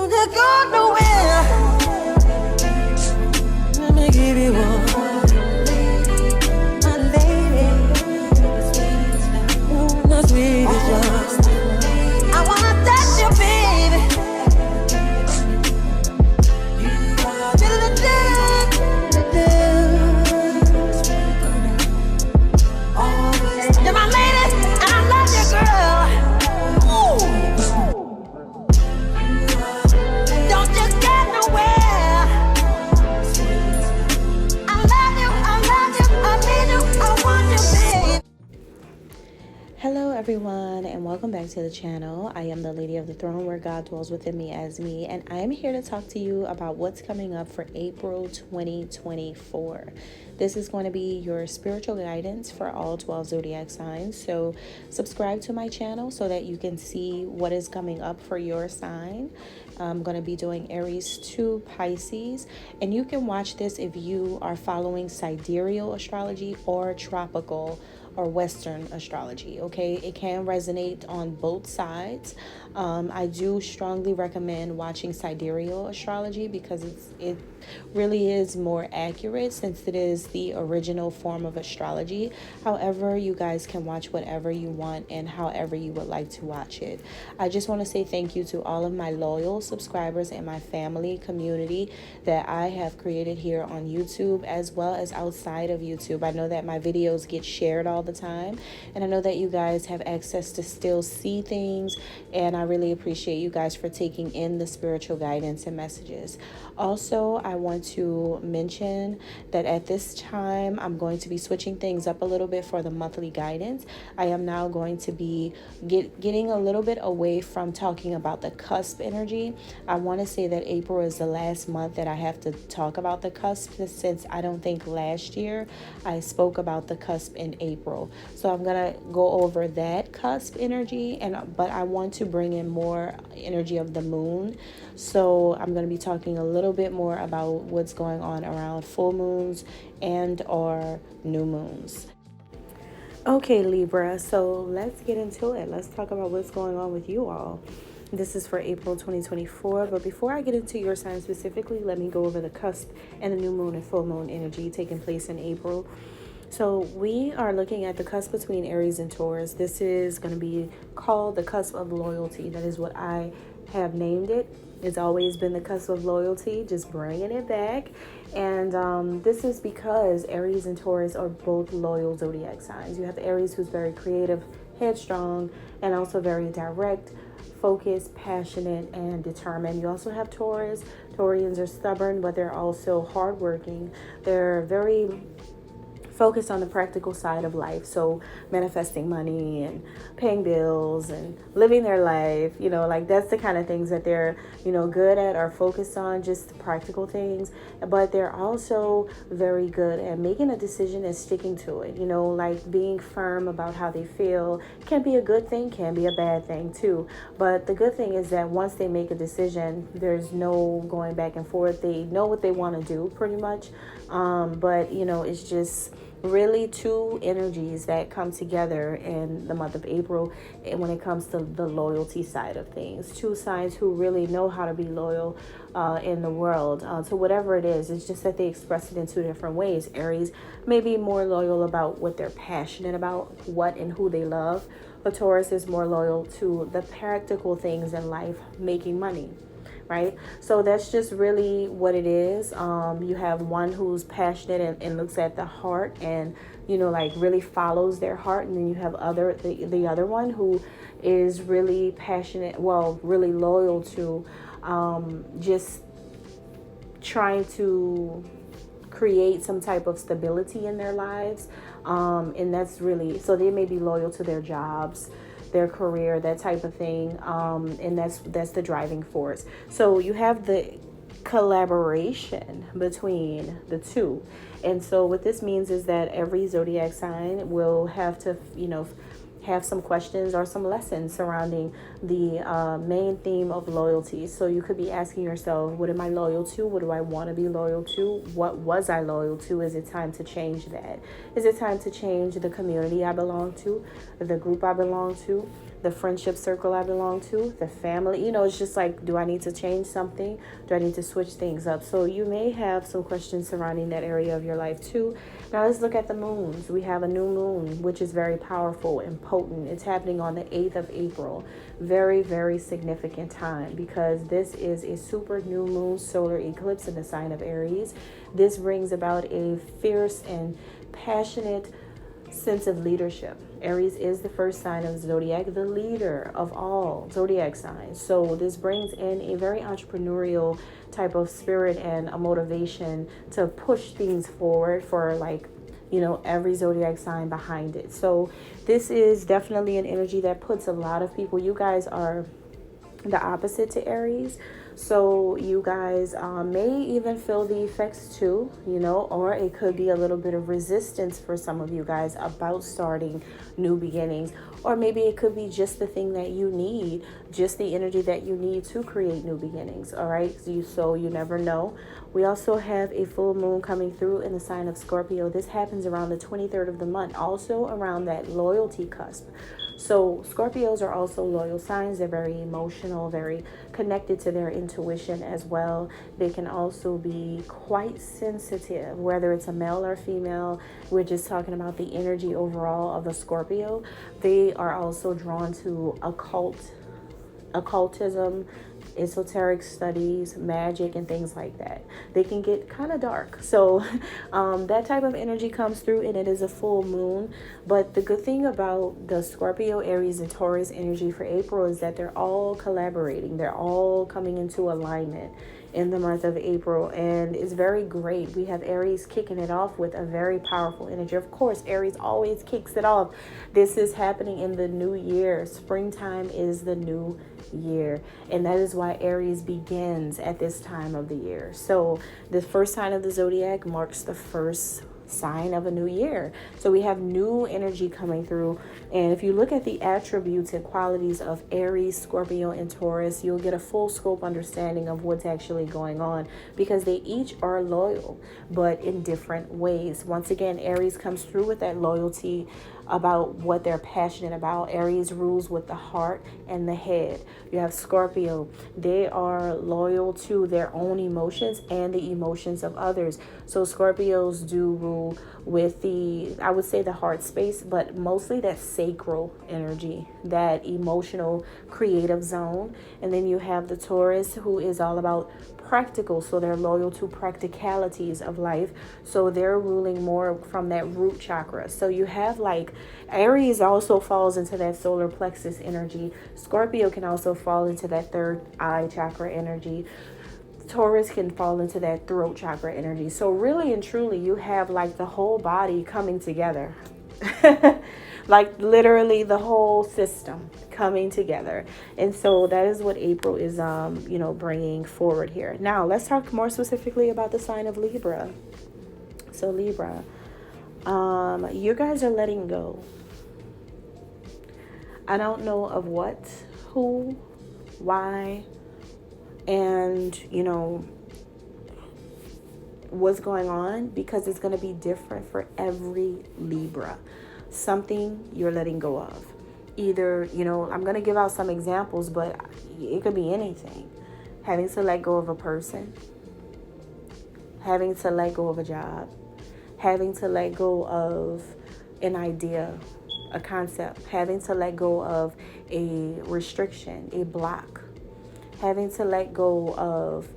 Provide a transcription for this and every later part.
Don't go nowhere. Let me give you one. My lady. The sweetest one. I wanna touch you, baby. You're my lady, and I love you, girl. Ooh. Don't you get nowhere. I love you, I need you, I want you, babe. Hello everyone, and welcome back to the channel. I am the Lady of the Throne, where God dwells within me as me, and I am here to talk to you about what's coming up for April 2024. This is going to be your spiritual guidance for all 12 zodiac signs. So subscribe to my channel so that you can see what is coming up for your sign. I'm going to be doing Aries to Pisces, and you can watch this if you are following sidereal astrology or tropical or Western astrology. Okay, it can resonate on both sides. I do strongly recommend watching sidereal astrology because it really is more accurate, since it is the original form of astrology. However, you guys can watch whatever you want and however you would like to watch it. I just want to say thank you to all of my loyal subscribers and my family community that I have created here on YouTube as well as outside of YouTube. I know that my videos get shared all the time, and I know that you guys have access to still see things, and I really appreciate you guys for taking in the spiritual guidance and messages. Also, I want to mention that at this time I'm going to be switching things up a little bit for the monthly guidance. I am now going to be getting a little bit away from talking about the cusp energy. I want to say that April is the last month that I have to talk about the cusp, since I don't think last year I spoke about the cusp in April. So I'm gonna go over that cusp energy, but I want to bring in more energy of the moon. So I'm going to be talking a little bit more about what's going on around full moons and or new moons. Okay, Libra, so let's get into it. Let's talk about what's going on with you all. This is for April 2024, but before I get into your sign specifically, let me go over the cusp and the new moon and full moon energy taking place in April. So we are looking at the cusp between Aries and Taurus. This is going to be called the cusp of loyalty. That is what I have named it. It's always been the cusp of loyalty, just bringing it back. And this is because Aries and Taurus are both loyal zodiac signs. You have Aries, who's very creative, headstrong, and also very direct, focused, passionate, and determined. You also have Taurus. Taurians are stubborn, but they're also hardworking. They're very focused on the practical side of life, so manifesting money and paying bills and living their life, like that's the kind of things that they're good at or focused on, just the practical things. But they're also very good at making a decision and sticking to it, like being firm about how they feel. Can be a good thing, can be a bad thing too, but the good thing is that once they make a decision, there's no going back and forth. They know what they want to do pretty much, but it's just really two energies that come together in the month of April, and when it comes to the loyalty side of things. Two signs who really know how to be loyal in the world to whatever it is. It's just that they express it in two different ways. Aries may be more loyal about what they're passionate about, what and who they love. But Taurus is more loyal to the practical things in life, making money. Right? So that's just really what it is. You have one who's passionate and looks at the heart and, like really follows their heart. And then you have the other one who is really passionate, really loyal to just trying to create some type of stability in their lives. And that's really, so they may be loyal to their jobs, their career, that type of thing, and that's the driving force. So you have the collaboration between the two, and so what this means is that every zodiac sign will have to have some questions or some lessons surrounding the main theme of loyalty. So you could be asking yourself, what am I loyal to? What do I want to be loyal to? What was I loyal to? Is it time to change that? Is it time to change the community I belong to, the group I belong to? the friendship circle I belong to, the family. It's just like, do I need to change something? Do I need to switch things up? So you may have some questions surrounding that area of your life too. Now let's look at the moons. We have a new moon, which is very powerful and potent. It's happening on the 8th of April. Very, very significant time, because this is a super new moon solar eclipse in the sign of Aries. This brings about a fierce and passionate sense of leadership. Aries is the first sign of the zodiac, the leader of all zodiac signs. So this brings in a very entrepreneurial type of spirit and a motivation to push things forward for every zodiac sign behind it. So this is definitely an energy that puts a lot of people, you guys are the opposite to Aries. So you guys may even feel the effects too, or it could be a little bit of resistance for some of you guys about starting new beginnings. Or maybe it could be just the thing that you need, just the energy that you need to create new beginnings. All right. So you never know. We also have a full moon coming through in the sign of Scorpio. This happens around the 23rd of the month, also around that loyalty cusp. So Scorpios are also loyal signs. They're very emotional, very connected to their intuition as well. They can also be quite sensitive, whether it's a male or female. We're just talking about the energy overall of a Scorpio. They are also drawn to occultism, esoteric studies, magic, and things like that. They can get kind of dark. So that type of energy comes through, and it is a full moon. But the good thing about the Scorpio, Aries, and Taurus energy for April is that they're all collaborating. They're all coming into alignment in the month of April, and it's very great. We have Aries kicking it off with a very powerful energy. Of course, Aries always kicks it off. This is happening in the new year. Springtime is the new year, and that is why Aries begins at this time of the year. So the first sign of the zodiac marks the first sign of a new year. So we have new energy coming through. And if you look at the attributes and qualities of Aries, Scorpio, and Taurus, you'll get a full scope understanding of what's actually going on, because they each are loyal, but in different ways. Once again, Aries comes through with that loyalty about what they're passionate about. Aries rules with the heart and the head. You have Scorpio. They are loyal to their own emotions and the emotions of others. So Scorpios do rule with I would say the heart space, but mostly that sacral energy, that emotional creative zone. And then you have the Taurus, who is all about practical, so they're loyal to practicalities of life, so they're ruling more from that root chakra. So you have Aries also falls into that solar plexus energy. Scorpio can also fall into that third eye chakra energy. Taurus can fall into that throat chakra energy. So really and truly, you have the whole body coming together. Literally the whole system coming together. And so that is what April is, bringing forward here. Now, let's talk more specifically about the sign of Libra. So Libra, you guys are letting go. I don't know of what, who, why, and, what's going on, because it's going to be different for every Libra. Something you're letting go of. Either, I'm going to give out some examples, but it could be anything. Having to let go of a person. Having to let go of a job. Having to let go of an idea, a concept. Having to let go of a restriction, a block. Having to let go of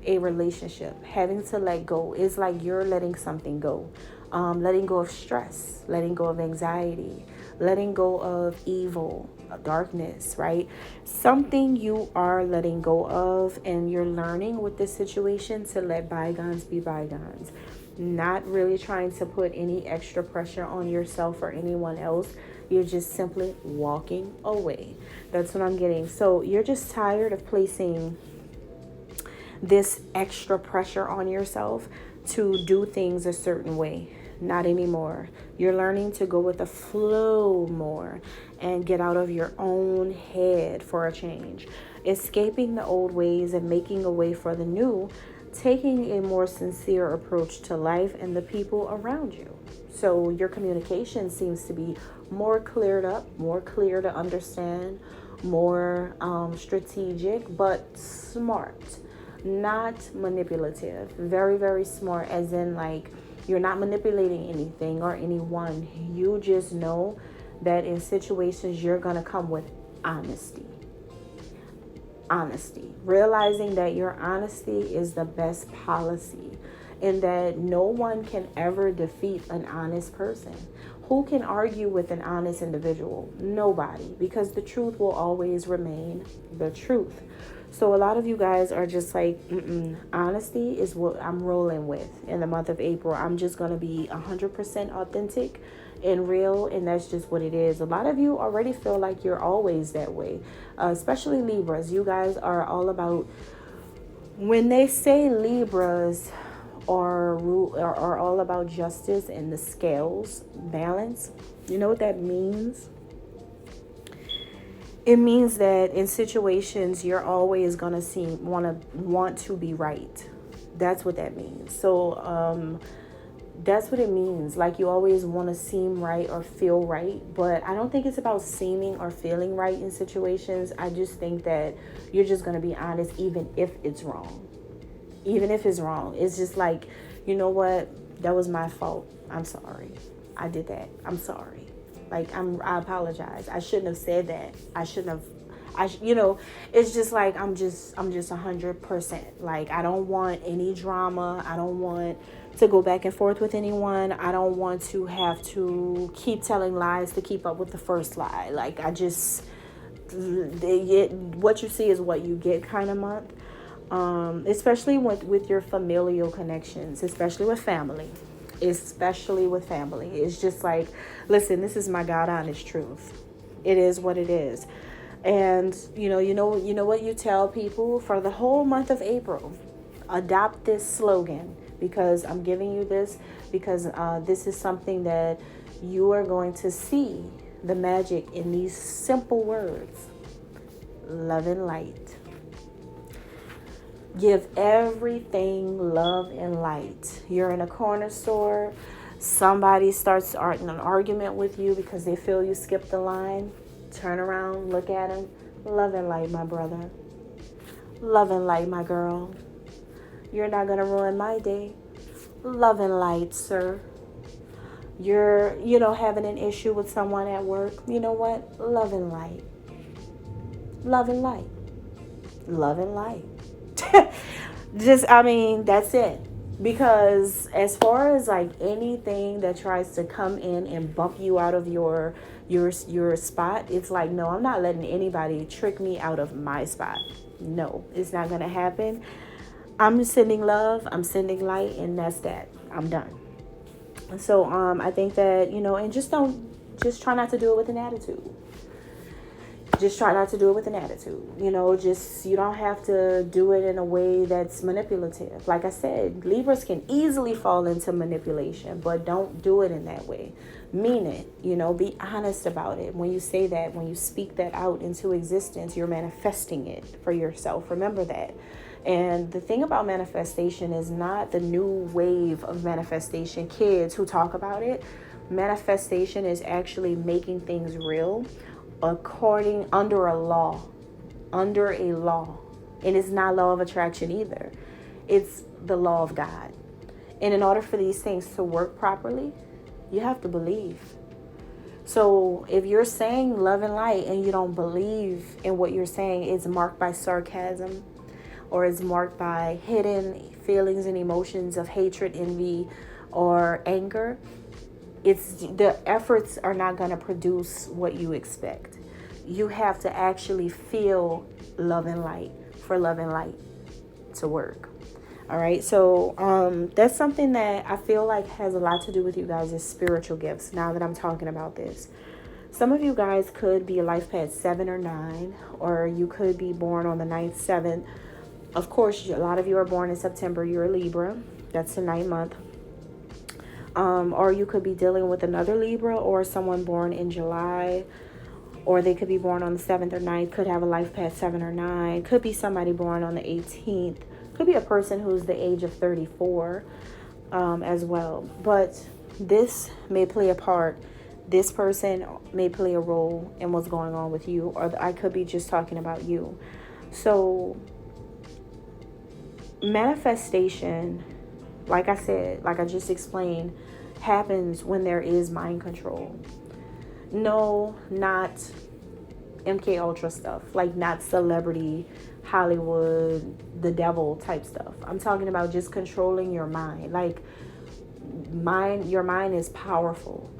a relationship. Having to let go is like you're letting something go. Letting go of stress, letting go of anxiety, letting go of evil, darkness, right? Something you are letting go of, and you're learning with this situation to let bygones be bygones. Not really trying to put any extra pressure on yourself or anyone else. You're just simply walking away. That's what I'm getting. So you're just tired of placing this extra pressure on yourself to do things a certain way. Not anymore. You're learning to go with the flow more and get out of your own head for a change. Escaping the old ways and making a way for the new. Taking a more sincere approach to life and the people around you. So your communication seems to be more cleared up, more clear to understand, more strategic, but smart, not manipulative. Very, very smart, as in like you're not manipulating anything or anyone. You just know that in situations you're going to come with honesty. Honesty. Realizing that your honesty is the best policy, and that no one can ever defeat an honest person. Who can argue with an honest individual? Nobody, because the truth will always remain the truth. So a lot of you guys are just like, honesty is what I'm rolling with in the month of April. I'm just going to be 100% authentic and real, and that's just what it is. A lot of you already feel like you're always that way, especially Libras. You guys are all about, when they say Libras are all about justice and the scales balance, you know what that means? It means that in situations you're always gonna want to be right. That's what that means. So that's what it means. Like, you always want to seem right or feel right, but I don't think it's about seeming or feeling right in situations. I just think that you're just gonna be honest, even if it's wrong. Even if it's wrong, it's just like, you know what? That was my fault. I'm sorry. I did that. I'm sorry. Like, I apologize. I shouldn't have said that. I shouldn't have. It's just like, I'm just 100%. Like, I don't want any drama. I don't want to go back and forth with anyone. I don't want to have to keep telling lies to keep up with the first lie. Like, what you see is what you get kind of month. Especially with your familial connections, especially with family. It's just like, listen, this is my God honest truth. It is what it is. And you know what you tell people for the whole month of April. Adopt this slogan, because I'm giving you this, because this is something that you are going to see the magic in these simple words: love and light. Give everything love and light. You're in a corner store. Somebody starts an argument with you because they feel you skipped the line. Turn around, look at them. Love and light, my brother. Love and light, my girl. You're not going to ruin my day. Love and light, sir. You're, having an issue with someone at work. You know what? Love and light. Love and light. Love and light. That's it. Because as far as like anything that tries to come in and bump you out of your spot, it's like, no, I'm not letting anybody trick me out of my spot. No, it's not going to happen. I'm sending love, I'm sending light, and that's that. I'm done. So I think that, and just try not to do it with an attitude. Just try not to do it with an attitude. You don't have to do it in a way that's manipulative. Like I said, Libras can easily fall into manipulation, but don't do it in that way. Mean it, be honest about it. When you say that, when you speak that out into existence, you're manifesting it for yourself. Remember that. And the thing about manifestation is not the new wave of manifestation kids who talk about it. Manifestation is actually making things real under a law. And it's not law of attraction either. It's the law of God. And in order for these things to work properly, you have to believe. So if you're saying love and light and you don't believe in what you're saying, it's marked by sarcasm, or it's marked by hidden feelings and emotions of hatred, envy, or anger, the efforts are not going to produce what you expect. You have to actually feel love and light for love and light to work. All right. So that's something that I feel like has a lot to do with you guys' spiritual gifts. Now that I'm talking about this, some of you guys could be a life path 7 or 9, or you could be born on the 9th, 7th. Of course, a lot of you are born in September. You're a Libra. That's the 9th month. Or you could be dealing with another Libra or someone born in July, or they could be born on the 7th or 9th, could have a life path 7 or 9, could be somebody born on the 18th, could be a person who's the age of 34 as well. But this may play a part. This person may play a role in what's going on with you, or I could be just talking about you. So manifestation, like I said, like I just explained, happens when there is mind control. No, not MK Ultra stuff, like not celebrity, Hollywood, the devil type stuff. I'm talking about just controlling your mind. Like your mind is powerful.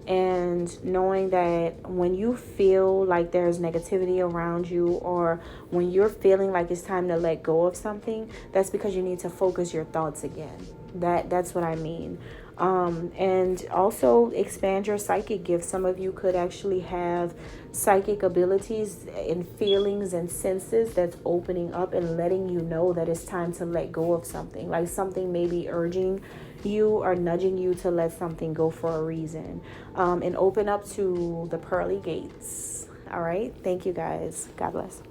And knowing that when you feel like there's negativity around you, or when you're feeling like it's time to let go of something, that's because you need to focus your thoughts again. That's what I mean. And also expand your psychic gifts. Some of you could actually have psychic abilities and feelings and senses that's opening up and letting you know that it's time to let go of something. Like something may be urging you or nudging you to let something go for a reason. And open up to the pearly gates. All right. Thank you guys. God bless.